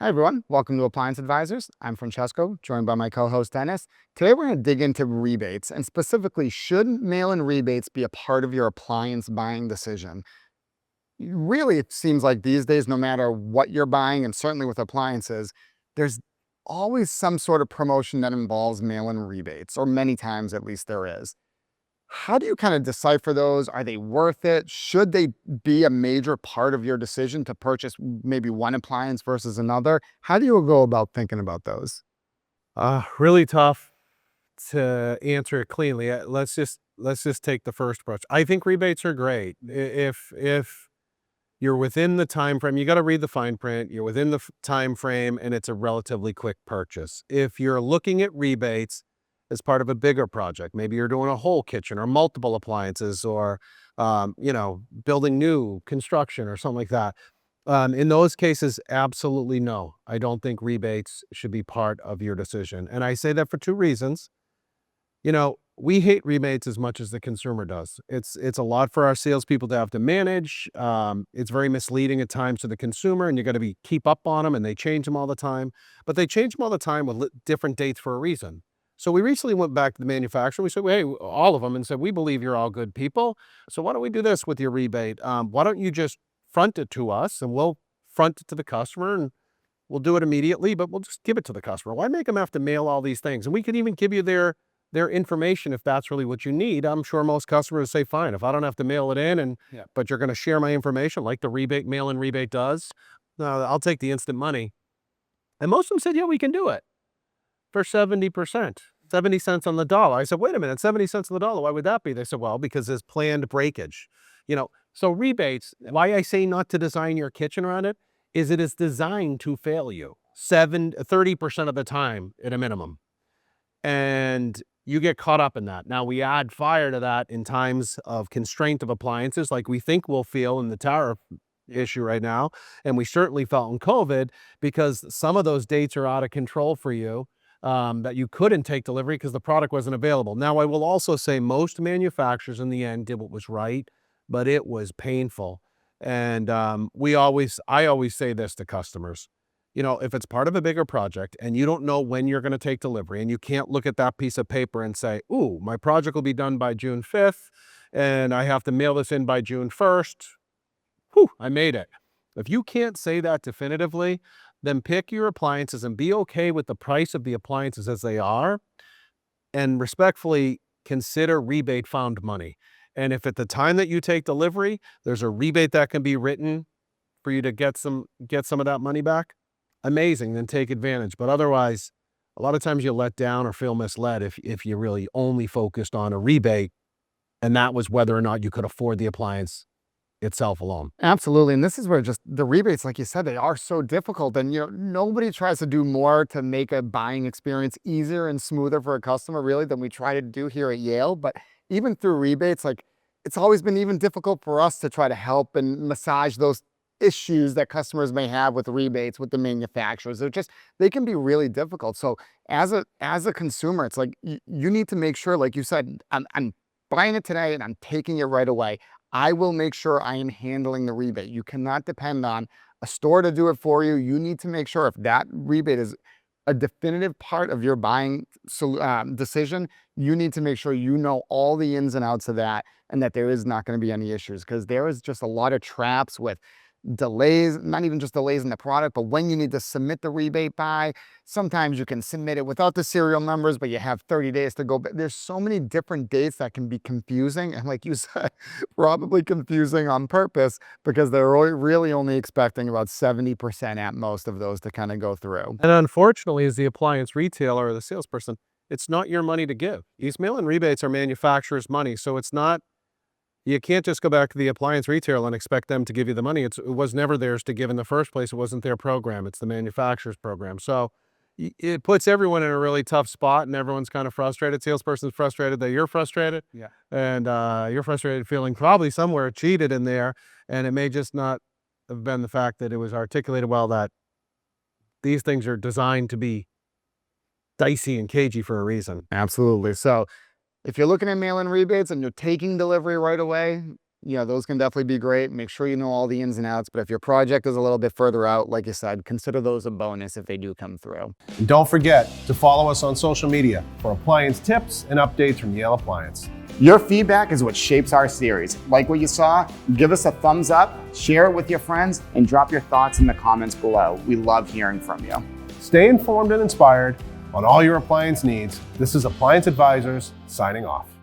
Hi everyone, welcome to Appliance Advisors. I'm Francesco, joined by my co-host Dennis. Today we're going to dig into rebates, and specifically, should mail-in rebates be a part of your appliance buying decision? Really, it seems like these days, no matter what you're buying, and certainly with appliances, there's always some sort of promotion that involves mail-in rebates, or many times at least there is. How do you kind of decipher those? Are they worth it? Should they be a major part of your decision to purchase maybe one appliance versus another? How do you go about thinking about those? Really tough to answer it cleanly. Let's just take the first approach. I think rebates are great. If you're within the time frame, you got to read the fine print. You're within the time frame, and it's a relatively quick purchase. If you're looking at rebates as part of a bigger project, maybe you're doing a whole kitchen or multiple appliances, or building new construction or something like that. In those cases, absolutely no. I don't think rebates should be part of your decision. And I say that for two reasons. We hate rebates as much as the consumer does. It's a lot for our salespeople to have to manage. It's very misleading at times to the consumer, and you got to keep up on them, and they change them all the time. But they change them all the time with different dates for a reason. So we recently went back to the manufacturer. We said, hey, all of them, and said, we believe you're all good people. So why don't we do this with your rebate? Why don't you just front it to us, and we'll front it to the customer, and we'll do it immediately, but we'll just give it to the customer. Why make them have to mail all these things? And we could even give you their information if that's really what you need. I'm sure most customers say, fine, if I don't have to mail it in, but you're going to share my information like the rebate mail-in rebate does, I'll take the instant money. And most of them said, yeah, we can do it for 70%. 70 cents on the dollar. I said, wait a minute, 70 cents on the dollar. Why would that be? They said, well, because there's planned breakage. So rebates, why I say not to design your kitchen around it is designed to fail you 30% of the time at a minimum. And you get caught up in that. Now we add fire to that in times of constraint of appliances, like we think we'll feel in the tariff issue right now. And we certainly felt in COVID, because some of those dates are out of control for you, that you couldn't take delivery because the product wasn't available. Now, I will also say most manufacturers in the end did what was right, but it was painful. And I always say this to customers. If it's part of a bigger project and you don't know when you're going to take delivery, and you can't look at that piece of paper and say, ooh, my project will be done by June 5th and I have to mail this in by June 1st. Whew, I made it. If you can't say that definitively, then pick your appliances and be okay with the price of the appliances as they are, and respectfully consider rebate found money. And if at the time that you take delivery, there's a rebate that can be written for you to get some of that money back, amazing, then take advantage. But otherwise, a lot of times you'll let down or feel misled if you really only focused on a rebate, and that was whether or not you could afford the appliance itself alone. Absolutely. And this is where just the rebates, like you said, they are so difficult. And, nobody tries to do more to make a buying experience easier and smoother for a customer, really, than we try to do here at Yale. But even through rebates, like, it's always been even difficult for us to try to help and massage those issues that customers may have with rebates with the manufacturers. They can be really difficult. So as a consumer, it's like you need to make sure, like you said, I'm buying it today and I'm taking it right away. I will make sure I am handling the rebate. You cannot depend on a store to do it for you. You need to make sure, if that rebate is a definitive part of your buying decision, you need to make sure you know all the ins and outs of that, and that there is not going to be any issues, because there is just a lot of traps with delays, not even just delays in the product, but when you need to submit the rebate by. Sometimes you can submit it without the serial numbers, but you have 30 days to go. But there's so many different dates that can be confusing. And like you said, probably confusing on purpose, because they're really only expecting about 70% at most of those to kind of go through. And unfortunately, as the appliance retailer or the salesperson, it's not your money to give. These mail-in rebates are manufacturer's money. So you can't just go back to the appliance retailer and expect them to give you the money. It was never theirs to give in the first place. It wasn't their program. It's the manufacturer's program. So it puts everyone in a really tough spot, and everyone's kind of frustrated. Salesperson's frustrated that you're frustrated. Yeah. And you're frustrated, feeling probably somewhere cheated in there. And it may just not have been the fact that it was articulated well that these things are designed to be dicey and cagey for a reason. Absolutely. So if you're looking at mail-in rebates and you're taking delivery right away, those can definitely be great. Make sure you know all the ins and outs. But if your project is a little bit further out, like you said, consider those a bonus if they do come through. And don't forget to follow us on social media for appliance tips and updates from Yale Appliance. Your feedback is what shapes our series. Like what you saw? Give us a thumbs up, share it with your friends, and drop your thoughts in the comments below. We love hearing from you. Stay informed and inspired on all your appliance needs. This is Appliance Advisors signing off.